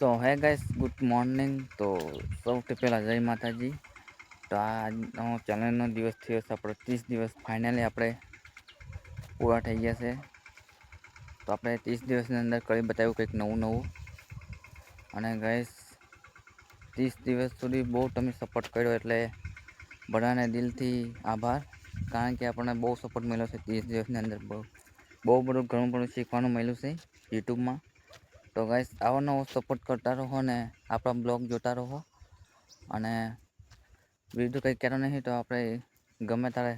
સો હે guys, good morning. તો સૌથી પહેલાં જય માતાજી. તો આજનો ચેલેન્જનો દિવસ થયો છે આપણો 30 દિવસ ફાઇનલી આપણે પૂરા થઈ ગયા છે. તો આપણે 30 દિવસની અંદર કરી બતાવ્યું કંઈક નવું. અને ગાઈસ 30 દિવસ સુધી બહુ તમે સપોર્ટ કર્યો એટલે બધાને દિલથી આભાર. કારણ કે આપણને બહુ સપોર્ટ મળ્યો છે 30 દિવસની અંદર. બહુ બધું ઘણું બધું શીખવાનું મળ્યું છે યુટ્યુબમાં. તો ગાઈસ આવો નવો સપોર્ટ કરતા રહો ને આપણા બ્લોગ જોતા રહો. અને બીજું કંઈ કહેતો નહીં તો આપણે ગમે ત્યારે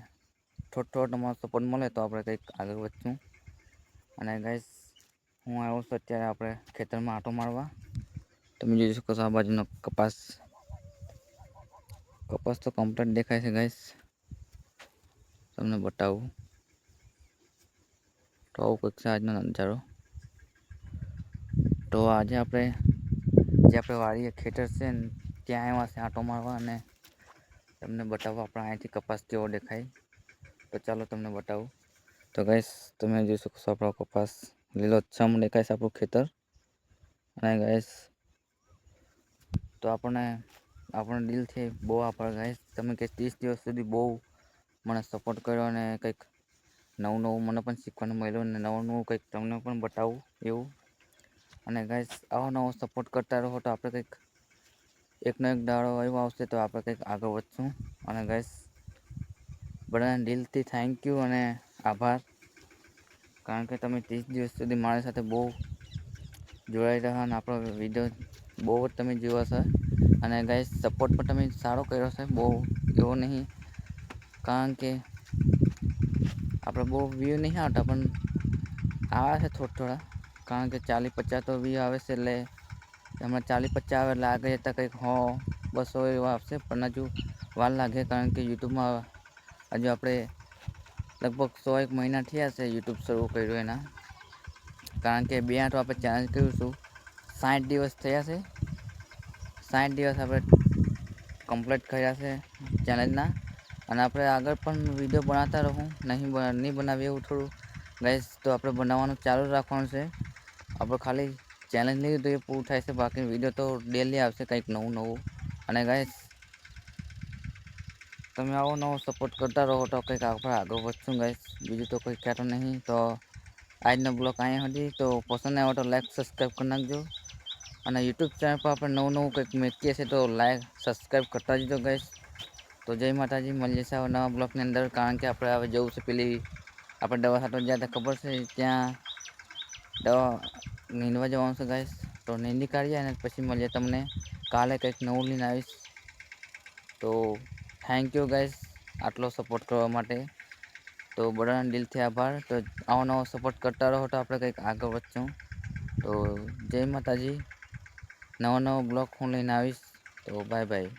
થોડો તમારો સપોર્ટ મળે તો આપણે કંઈક આગળ વધશું. અને ગાઈસ હું આવ્યો છું અત્યારે આપણે ખેતરમાં આંટો મારવા. તમે જોઈ શકો છો આ બાજુનો કપાસ તો કમ્પ્લીટ દેખાય છે ગાઈસ. તમને બતાવું તો આવું કંઈક છે આજનો નજારો. તો આજે આપણે વાડીએ ખેતર છે ને ત્યાં આવ્યા છે આંટો મારવા અને તમને બતાવો આપણા અહીંયાથી કપાસ કેવો દેખાય. તો ચાલો તમને બતાવું. તો ગાઈસ તમે જોઈ શકો છો આપણો કપાસ લીલોછમ દેખાય છે આપણું ખેતર. અને ગાઈસ તો આપણને દિલથી બહુ આભાર ગાઈસ. તમે કે 30 દિવસ સુધી બહુ મને સપોર્ટ કર્યો અને કંઈક નવું મને પણ શીખવાનું મળ્યું અને નવું કંઈક તમને પણ બતાવું એવું. અને ગાઈસ આવો નવો સપોર્ટ કરતા રહો તો આપણે કંઈક એકનો એક દાડો એવો આવશે તો આપણે કંઈક આગળ વધશું. અને ગાઈસ બધાને દિલથી થેન્ક યુ અને આભાર. કારણ કે તમે 30 દિવસ સુધી મારી સાથે બહુ જોડાઈ રહ્યા અને આપણો વિડીયો બહુ જ તમે જોયો છે. અને ગાઈસ સપોર્ટ પણ તમે સારો કર્યો છે, બહુ એવો નહીં. કારણ કે આપણે બહુ વ્યૂ નહીં આવતા પણ આવે છે થોડા. કારણ કે 40-50 તો વ્યૂ આવે છે એટલે એમાં 40-50 આવે એટલે આગળ જતાં કંઈક 100-200 એવા આવશે. પણ હજુ વાર લાગે કારણ કે યુટ્યુબમાં હજુ આપણે લગભગ 100 મહિના થયા છે યુટ્યુબ શરૂ કર્યું એના. કારણ કે આપણે ચેલેન્જ કર્યું છું 60 દિવસ થયા છે. 60 દિવસ આપણે કમ્પ્લીટ કર્યા છે ચેલેન્જના. અને આપણે આગળ પણ વિડીયો બનાવતા રહું. નહીં બનાવીએ એવું થોડું ગાઈસ તો આપણે બનાવવાનું ચાલુ રાખવાનું છે. આપણે ખાલી ચેલેન્જ લીધી તો એ પૂરું થાય છે. બાકી વિડીયો તો ડેલી આવશે કંઈક નવું. અને ગાઈસ તમે આવો નવો સપોર્ટ કરતા રહો તો કંઈક આપણે આગળ વધશું ગાઈસ. બીજું તો કંઈ કહેતો નહીં. તો આજનો બ્લોગ અહીંયા સુધી. તો પસંદ આવ્યો તો લાઈક સબસ્ક્રાઈબ કરી નાખજો. અને યુટ્યુબ ચેનલ પર આપણે નવું કંઈક મૂકીએ છીએ તો લાઈક સબસ્ક્રાઈબ કરતા જજો ગાઈસ. તો જય માતાજી, મળીએ છીએ હવે નવા બ્લોગની અંદર. કારણ કે આપણે હવે જવું છે પેલી આપણે દવા છાંટવા ગયા હતા ખબર છે ત્યાં દવા નીંદવા જવાનું છે ગાઈસ. તો નીંદી કાઢીએ અને પછી મળીએ તમને કાલે કંઈક નવું લઈને આવીશ. તો થેન્ક યુ ગાઈસ આટલો સપોર્ટ કરવા માટે. તો બધાને દિલથી આભાર. તો આવો નવો સપોર્ટ કરતા રહો તો આપણે કંઈક આગળ વધશું. તો જય માતાજી. નવો બ્લોગ હું લઈને આવીશ. તો બાય.